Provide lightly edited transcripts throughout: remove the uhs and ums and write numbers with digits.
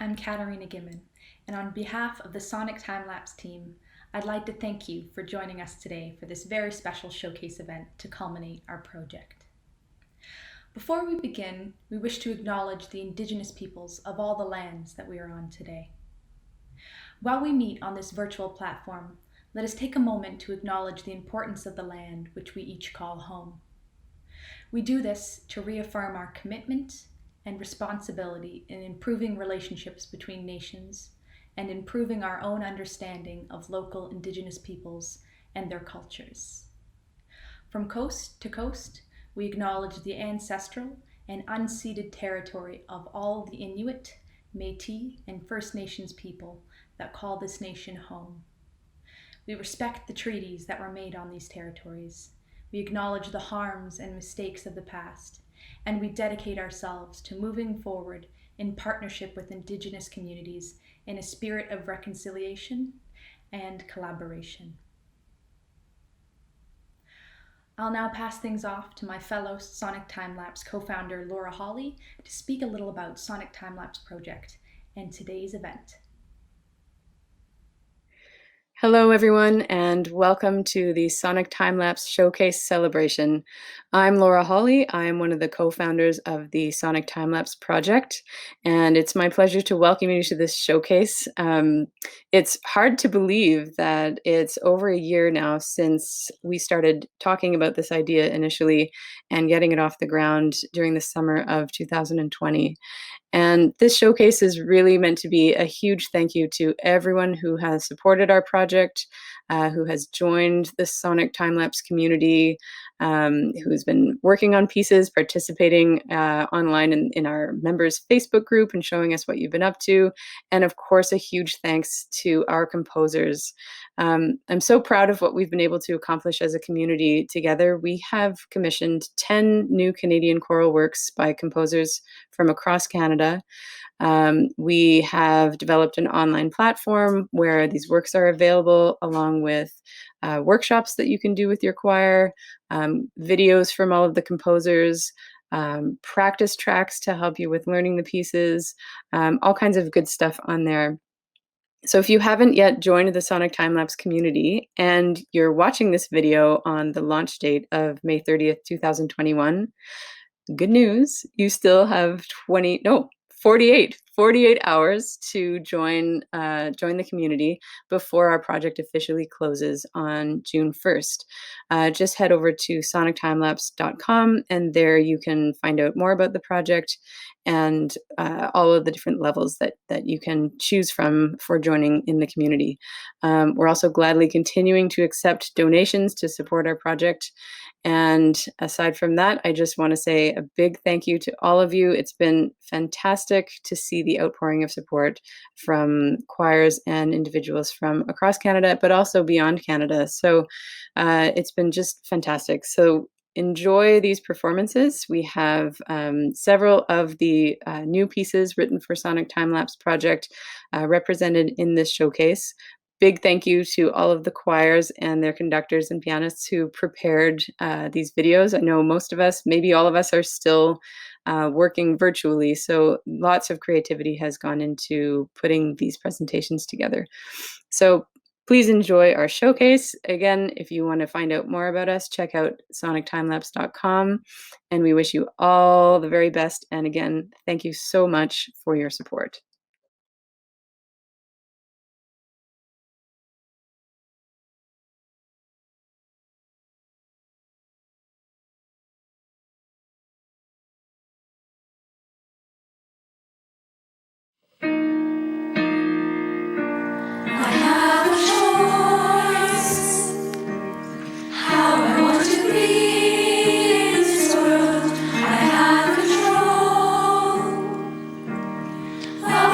I'm Katarina Gimmon, and on behalf of the Sonic Timelapse team, I'd like to thank you for joining us today for this very special showcase event to culminate our project. Before we begin, we wish to acknowledge the Indigenous peoples of all the lands that we are on today. While we meet on this virtual platform, let us take a moment to acknowledge the importance of the land which we each call home. We do this to reaffirm our commitment and responsibility in improving relationships between nations and improving our own understanding of local Indigenous peoples and their cultures. From coast to coast, we acknowledge the ancestral and unceded territory of all the Inuit, Métis, and First Nations people that call this nation home. We respect the treaties that were made on these territories. We acknowledge the harms and mistakes of the past, and we dedicate ourselves to moving forward in partnership with Indigenous communities in a spirit of reconciliation and collaboration. I'll now pass things off to my fellow Sonic Timelapse co-founder Laura Hawley to speak a little about Sonic Timelapse project and today's event. Hello, everyone, and welcome to the Sonic Timelapse Showcase Celebration. I'm Laura Hawley. I'm one of the co-founders of the Sonic Timelapse project, and it's my pleasure to welcome you to this showcase. It's hard to believe that it's over a year now since we started talking about this idea initially and getting it off the ground during the summer of 2020. And this showcase is really meant to be a huge thank you to everyone who has supported our project, who has joined the Sonic Timelapse community, who's been working on pieces, participating online in our members' Facebook group and showing us what you've been up to. And of course, a huge thanks to our composers. I'm so proud of what we've been able to accomplish as a community together. We have commissioned 10 new Canadian choral works by composers from across Canada. We have developed an online platform where these works are available, along with workshops that you can do with your choir, videos from all of the composers, practice tracks to help you with learning the pieces, all kinds of good stuff on there. So if you haven't yet joined the Sonic Timelapse community and you're watching this video on the launch date of May 30th, 2021, good news, you still have 48 hours to join the community before our project officially closes on June 1st. Just head over to sonictimelapse.com, and there you can find out more about the project and all of the different levels that you can choose from for joining in the community. We're also gladly continuing to accept donations to support our project. And aside from that, I just want to say a big thank you to all of you. It's been fantastic to see the outpouring of support from choirs and individuals from across Canada, but also beyond Canada. So it's been just fantastic. So enjoy these performances. We have several of the new pieces written for Sonic Timelapse project represented in this showcase. Big thank you to all of the choirs and their conductors and pianists who prepared these videos. I know most of us, maybe all of us, are still working virtually, so lots of creativity has gone into putting these presentations together. So please enjoy our showcase. Again, if you want to find out more about us, check out sonictimelapse.com, and we wish you all the very best. And again, thank you so much for your support. Oh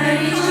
Ready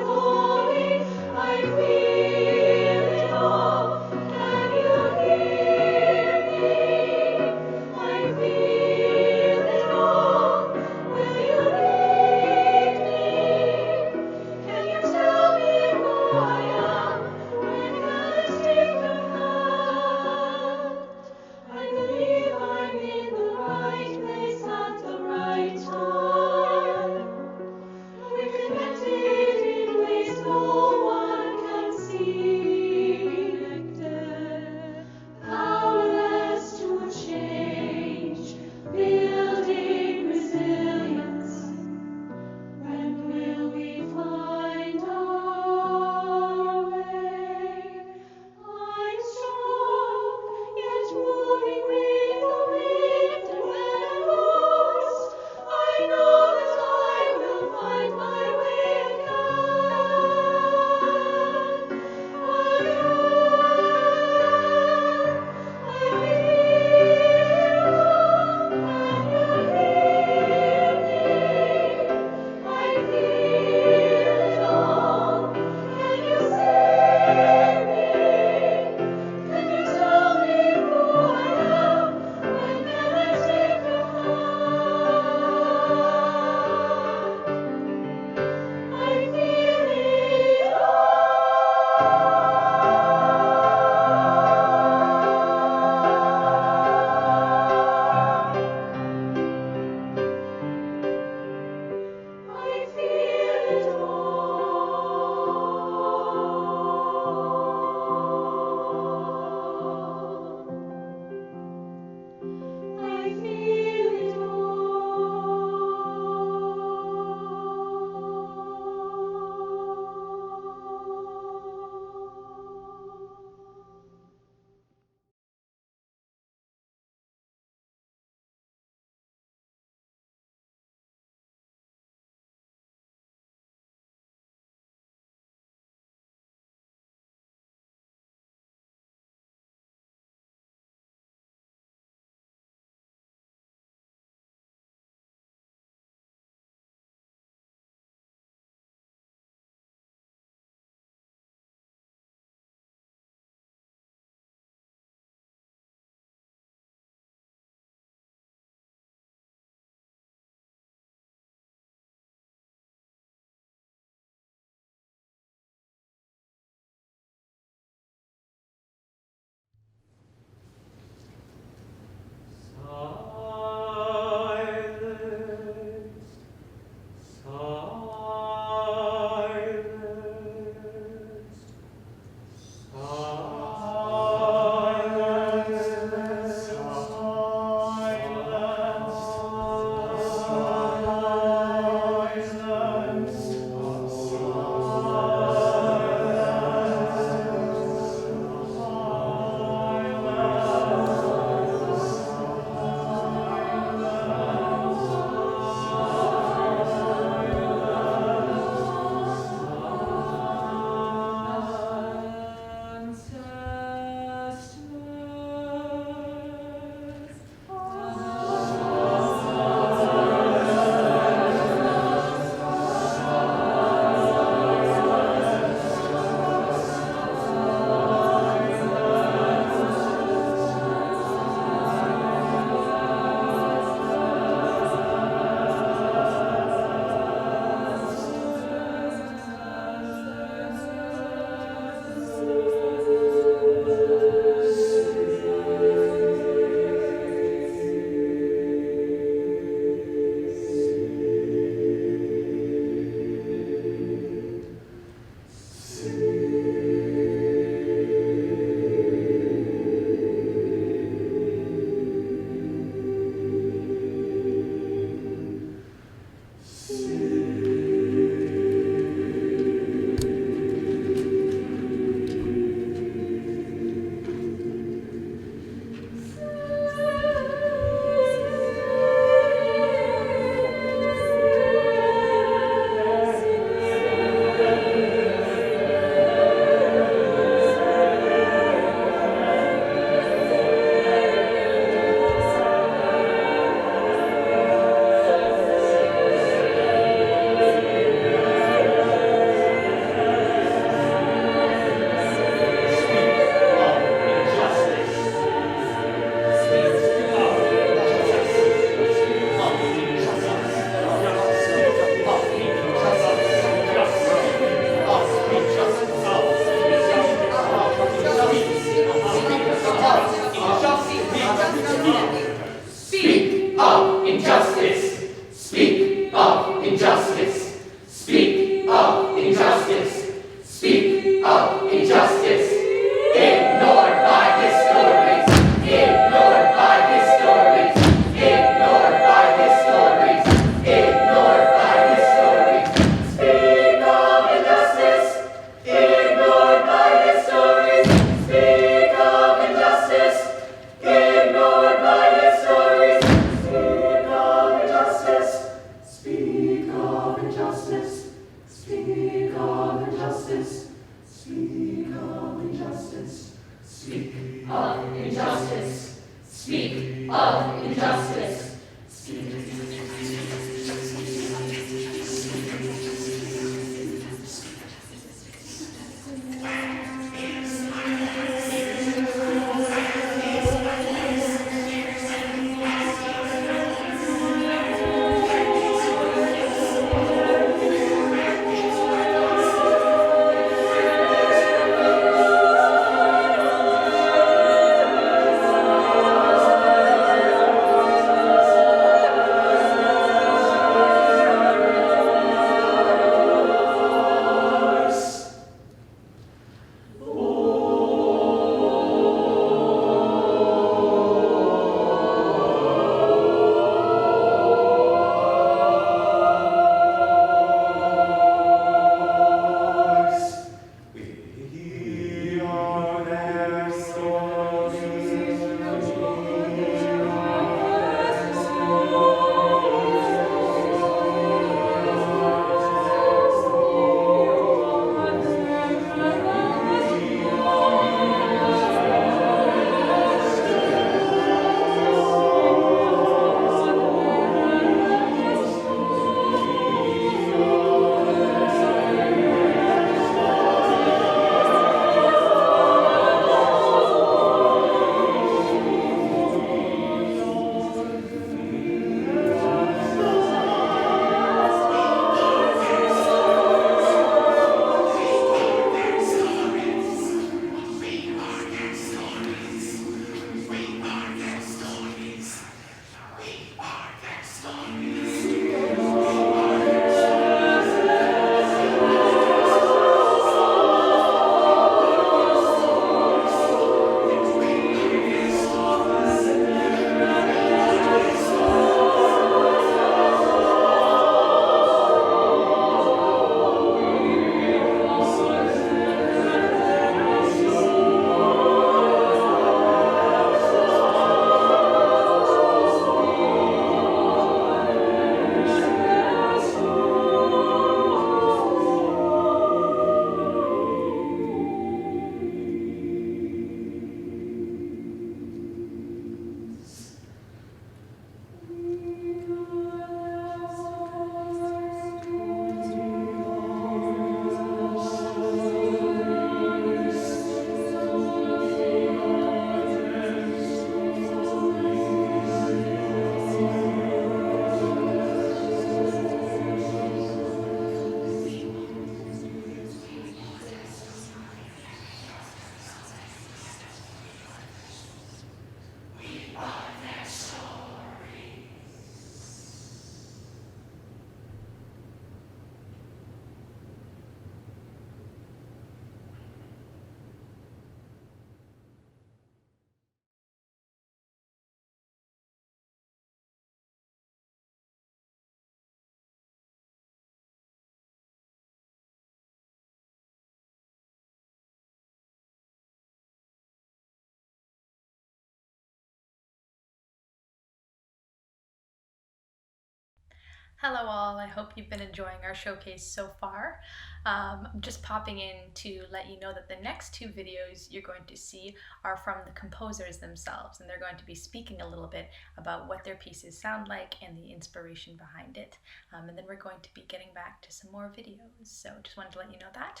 Hello all, I hope you've been enjoying our showcase so far. I'm just popping in to let you know that the next two videos you're going to see are from the composers themselves, and they're going to be speaking a little bit about what their pieces sound like and the inspiration behind it. And then we're going to be getting back to some more videos, so just wanted to let you know that.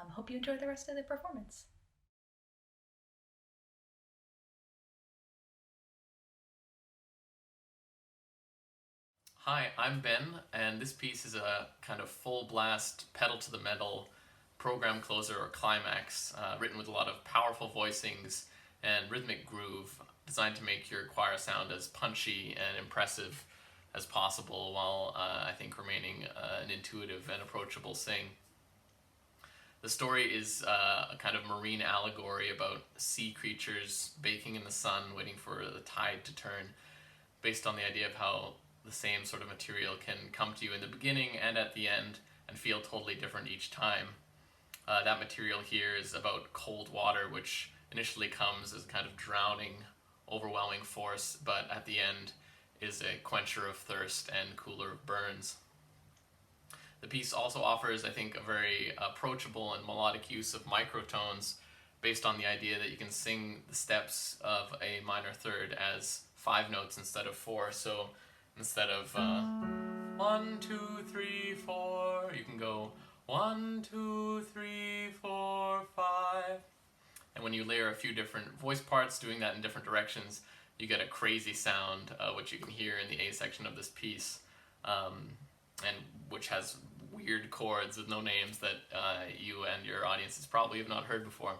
Hope you enjoy the rest of the performance. Hi, I'm Ben, and this piece is a kind of full blast, pedal to the metal program closer or climax, written with a lot of powerful voicings and rhythmic groove, designed to make your choir sound as punchy and impressive as possible, while I think remaining an intuitive and approachable sing. The story is a kind of marine allegory about sea creatures baking in the sun, waiting for the tide to turn, based on the idea of how the same sort of material can come to you in the beginning and at the end and feel totally different each time. That material here is about cold water, which initially comes as a kind of drowning, overwhelming force, but at the end is a quencher of thirst and cooler of burns. The piece also offers, I think, a very approachable and melodic use of microtones based on the idea that you can sing the steps of a minor third as 5 notes instead of 4. So instead of 1, 2, 3, 4, you can go 1, 2, 3, 4, 5. And when you layer a few different voice parts doing that in different directions, you get a crazy sound, which you can hear in the A section of this piece, and which has weird chords with no names that you and your audiences probably have not heard before.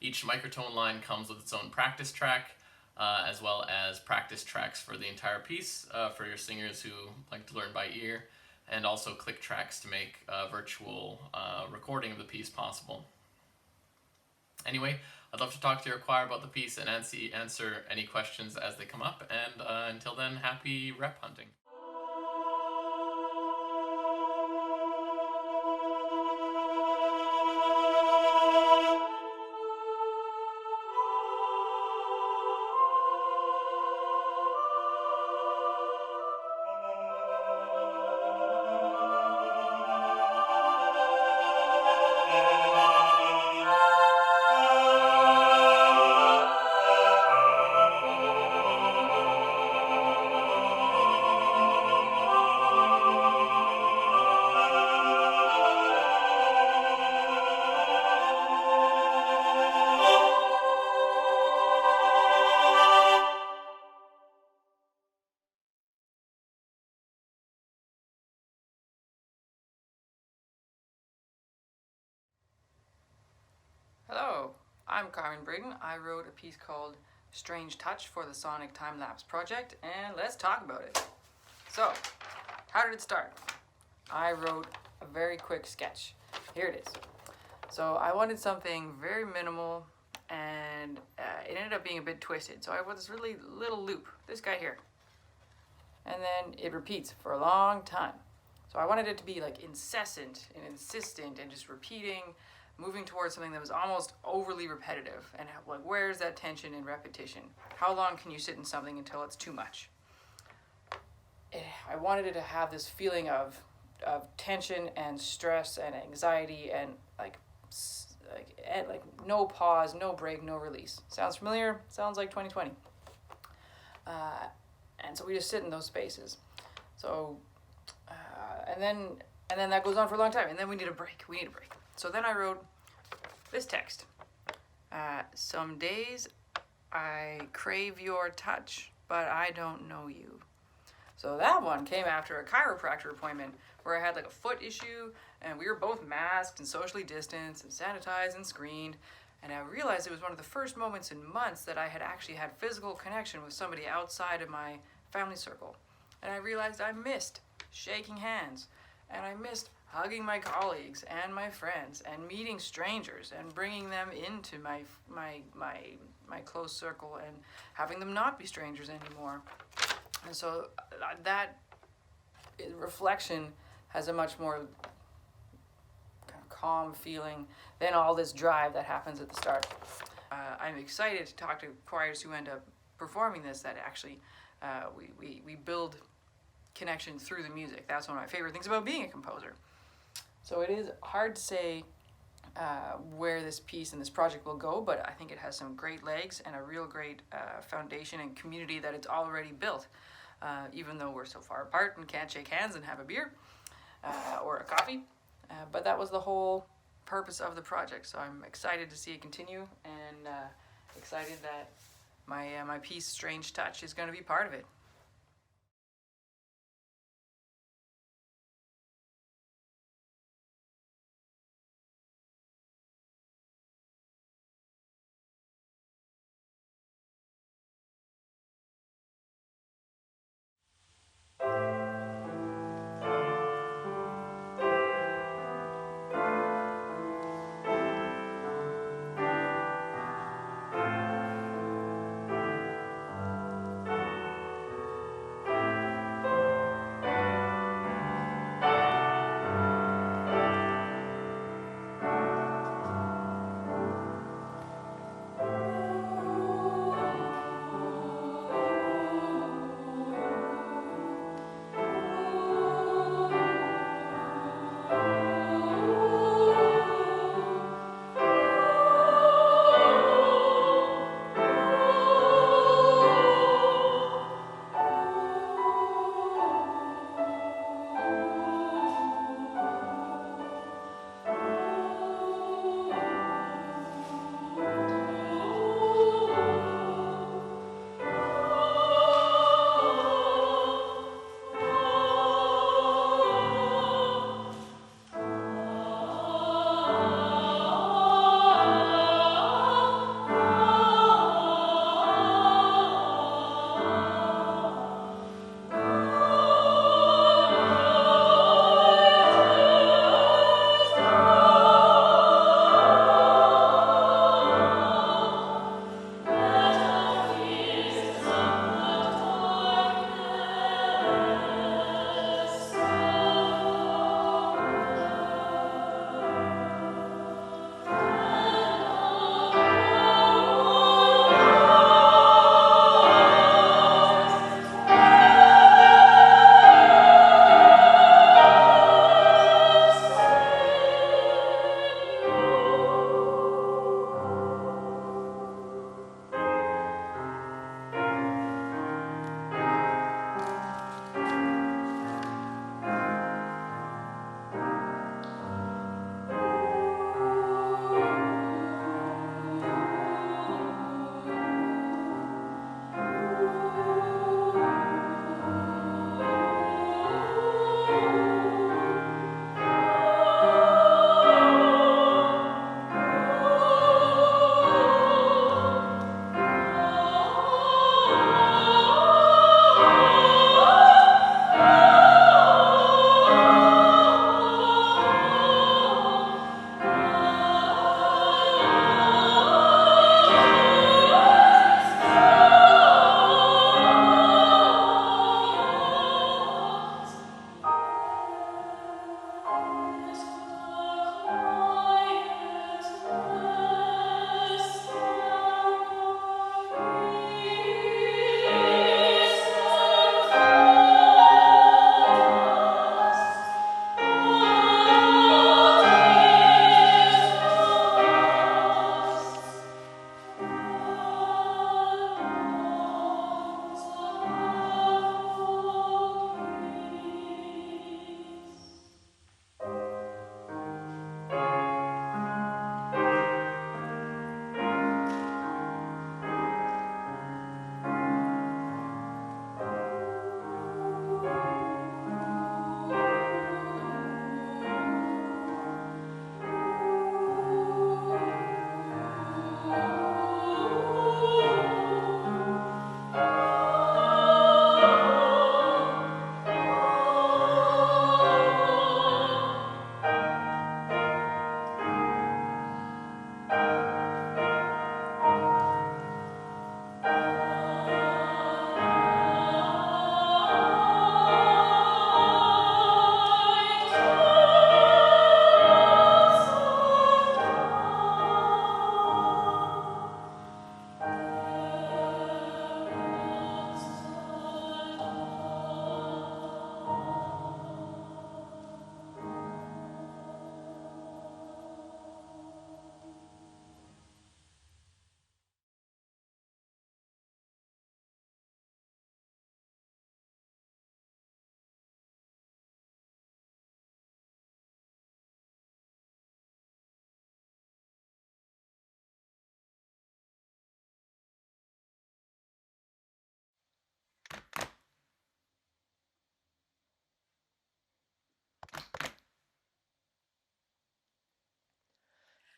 Each microtone line comes with its own practice track, as well as practice tracks for the entire piece for your singers who like to learn by ear, and also click tracks to make a virtual recording of the piece possible. Anyway, I'd love to talk to your choir about the piece and answer any questions as they come up, and until then, happy rep hunting. Hello, I'm Carmen Brigg. I wrote a piece called Strange Touch for the Sonic Timelapse project, and let's talk about it. So, how did it start? I wrote a very quick sketch. Here it is. So I wanted something very minimal, and it ended up being a bit twisted. So I want this really little loop, this guy here. And then it repeats for a long time. So I wanted it to be like incessant and insistent and just repeating, moving towards something that was almost overly repetitive. And like, where's that tension and repetition? How long can you sit in something until it's too much? I wanted it to have this feeling of tension and stress and anxiety and like no pause, no break, no release. Sounds familiar? Sounds like 2020. And so we just sit in those spaces. So and then that goes on for a long time, and then we need a break. So then I wrote this text. Some days I crave your touch, but I don't know you. So that one came after a chiropractor appointment where I had like a foot issue, and we were both masked and socially distanced and sanitized and screened. And I realized it was one of the first moments in months that I had actually had physical connection with somebody outside of my family circle. And I realized I missed shaking hands, and I missed hugging my colleagues and my friends and meeting strangers and bringing them into my close circle and having them not be strangers anymore. And so that reflection has a much more kind of calm feeling than all this drive that happens at the start. I'm excited to talk to choirs who end up performing this, that actually we build connection through the music. That's one of my favorite things about being a composer. So it is hard to say where this piece and this project will go, but I think it has some great legs and a real great foundation and community that it's already built, even though we're so far apart and can't shake hands and have a beer or a coffee. But that was the whole purpose of the project, so I'm excited to see it continue, and excited that my piece, Strange Touch, is going to be part of it.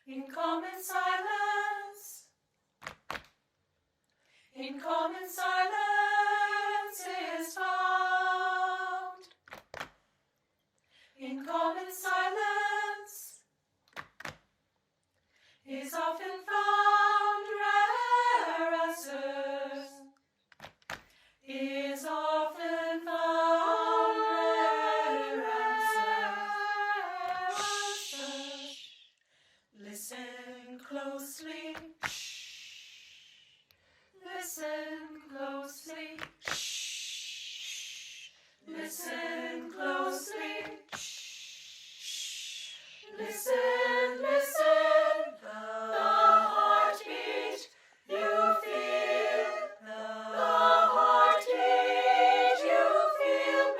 In common silence, in common silence is found. In common silence is often found rare answers. Is often found rare answers. Listen closely. Listen closely. Listen closely. Listen, listen. The heartbeat you feel. The heartbeat you feel.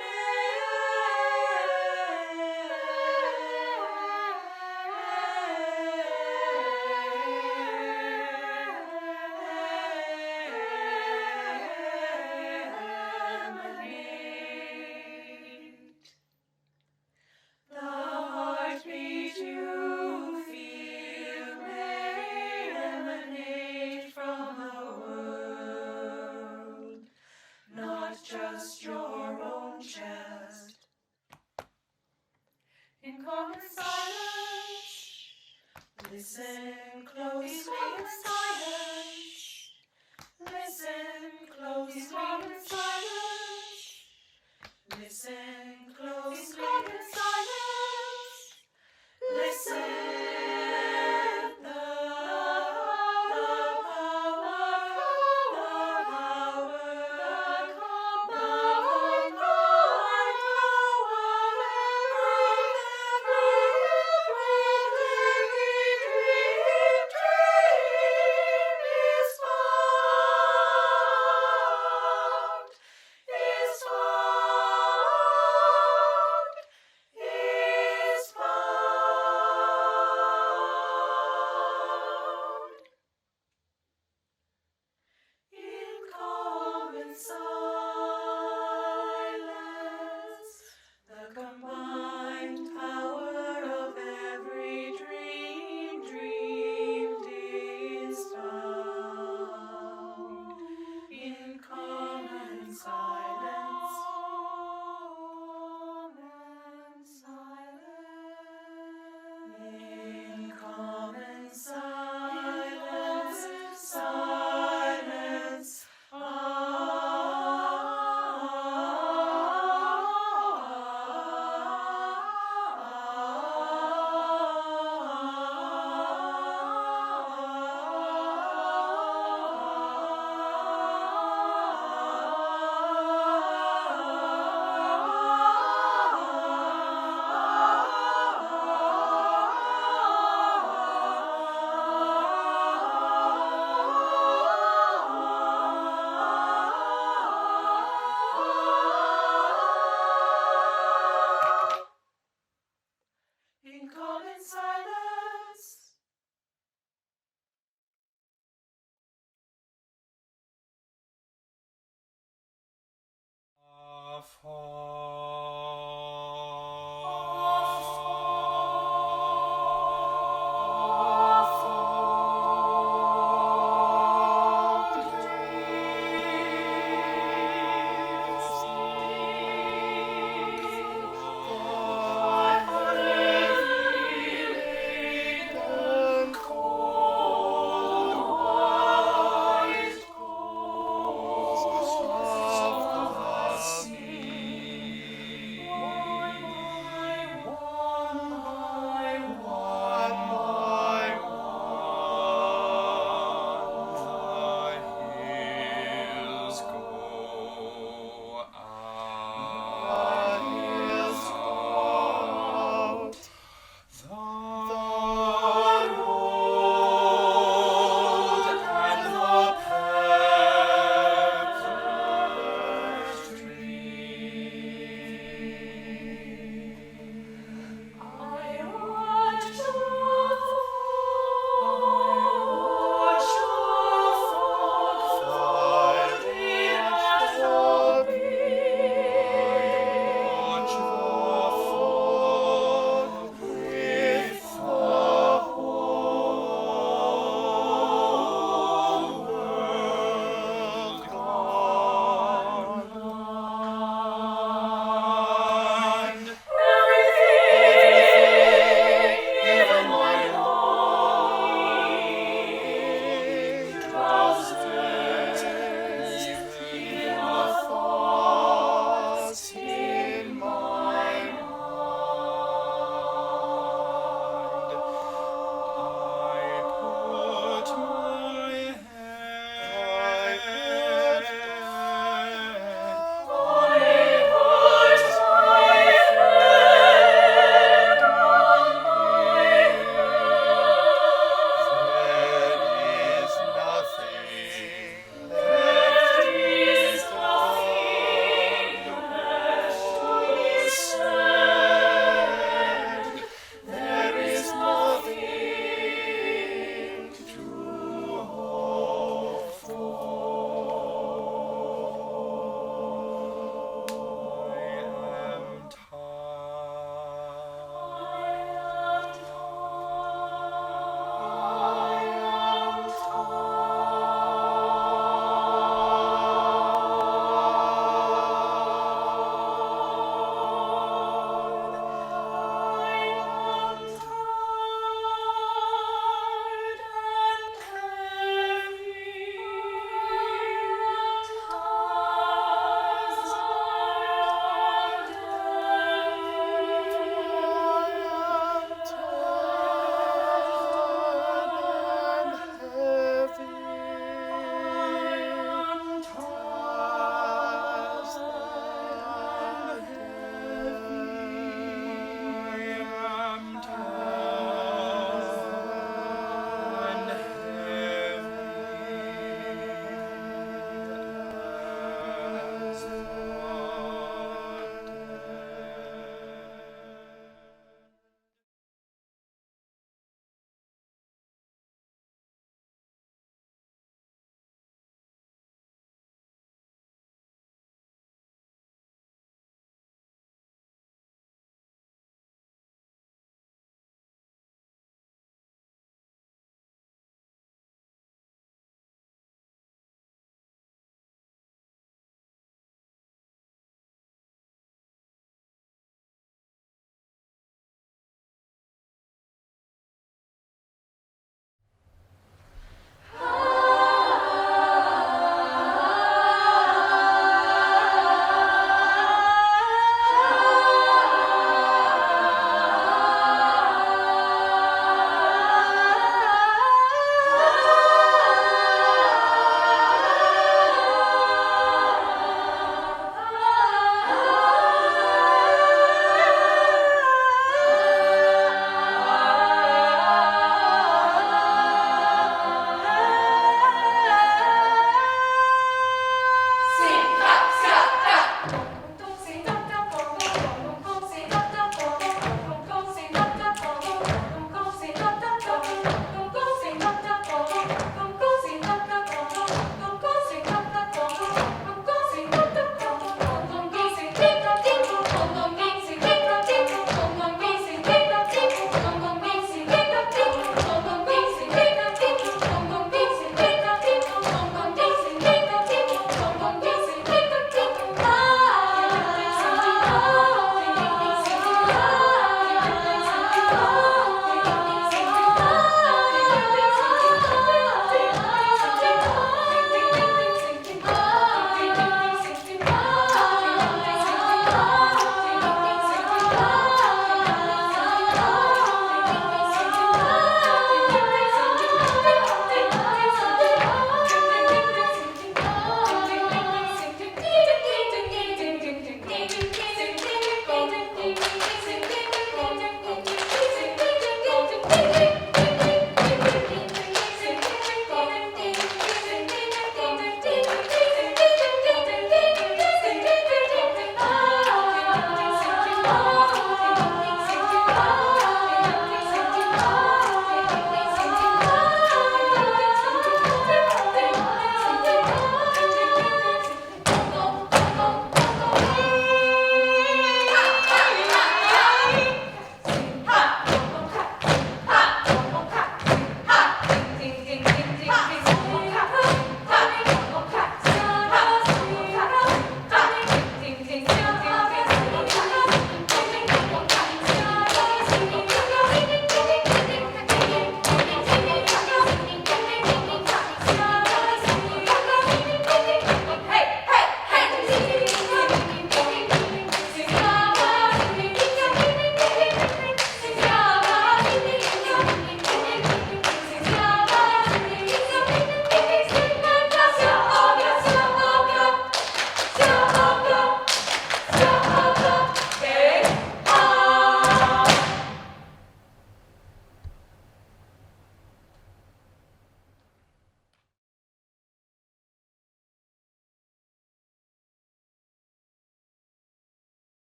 The heartbeat you feel may emanate from the world, not just your own chest. In common silence, listen closely. In common silence, listen closely. In common silence, listen closely. In common silence, listen. The power.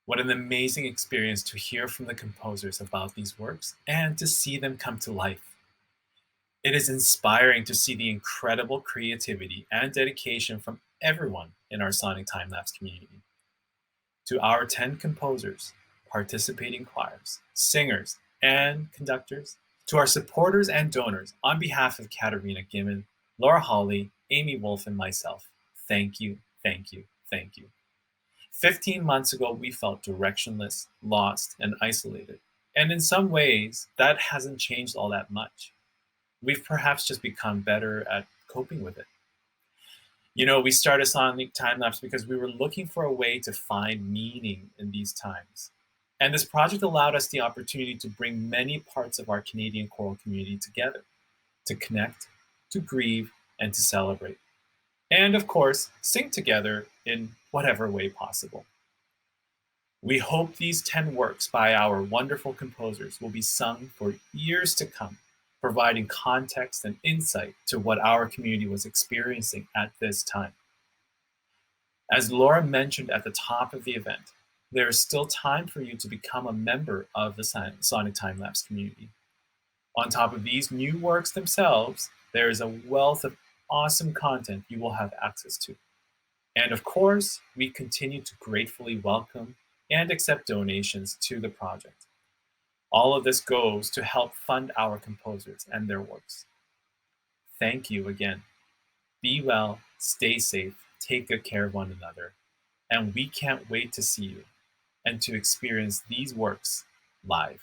What an amazing experience to hear from the composers about these works and to see them come to life. It is inspiring to see the incredible creativity and dedication from everyone in our sonic time-lapse community. To our 10 composers, participating choirs, singers, and conductors, to our supporters and donors, on behalf of Katerina Gimmon, Laura Hawley, Amy Wolf, and myself, thank you, thank you, thank you. 15 months ago, we felt directionless, lost, and isolated. And in some ways, that hasn't changed all that much. We've perhaps just become better at coping with it. You know, we started Sonic Time-Lapse because we were looking for a way to find meaning in these times. And this project allowed us the opportunity to bring many parts of our Canadian choral community together, to connect, to grieve, and to celebrate. And of course, sing together in whatever way possible. We hope these 10 works by our wonderful composers will be sung for years to come, providing context and insight to what our community was experiencing at this time. As Laura mentioned at the top of the event, there is still time for you to become a member of the Sonic Time-Lapse community. On top of these new works themselves, there is a wealth of awesome content you will have access to. And of course, we continue to gratefully welcome and accept donations to the project. All of this goes to help fund our composers and their works. Thank you again. Be well, stay safe, take good care of one another, and we can't wait to see you and to experience these works live.